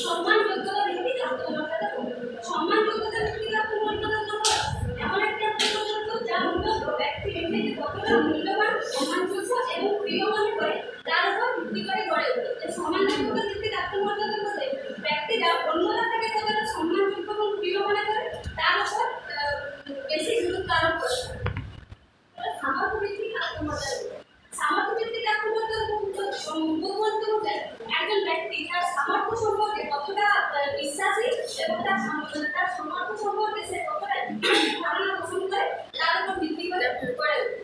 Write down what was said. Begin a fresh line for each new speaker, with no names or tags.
সম্মান যোগ্যতা ভিত্তিক আত্মমর্যাদা সম্মান যোগ্যতা ভিত্তিক আত্মমর্যাদা এমন একটি আত্মমর্যাদা যা মূলত ব্যক্তি নিজেকে কতটা মূল্যবান সম্মানযোগ্য এবং প্রিয় মনে করে তার উপর ভিত্তি করে গড়ে ওঠে। সম্মান যোগ্যতা ভিত্তিক আত্মমর্যাদা বলতে ব্যক্তিরা অন্যরা থেকে কতটা সম্মানযোগ্য এবং প্রিয় মনে করে তার উপর বেশি গুরুত্ব আরোপ করে। সামর্থ্য ভিত্তিক আত্মমর্যাদা সামর্থ্য ভিত্তিক আত্মমর্যাদা বলতে একজন ব্যক্তি তার সামর্থ্য সম্পর্কে কতটা বিশ্বাসী এবং তার সামর্থ্য সম্পর্কে সে কতটা ধারণা পোষণ করে তার উপর ভিত্তি করে গড়ে ওঠে।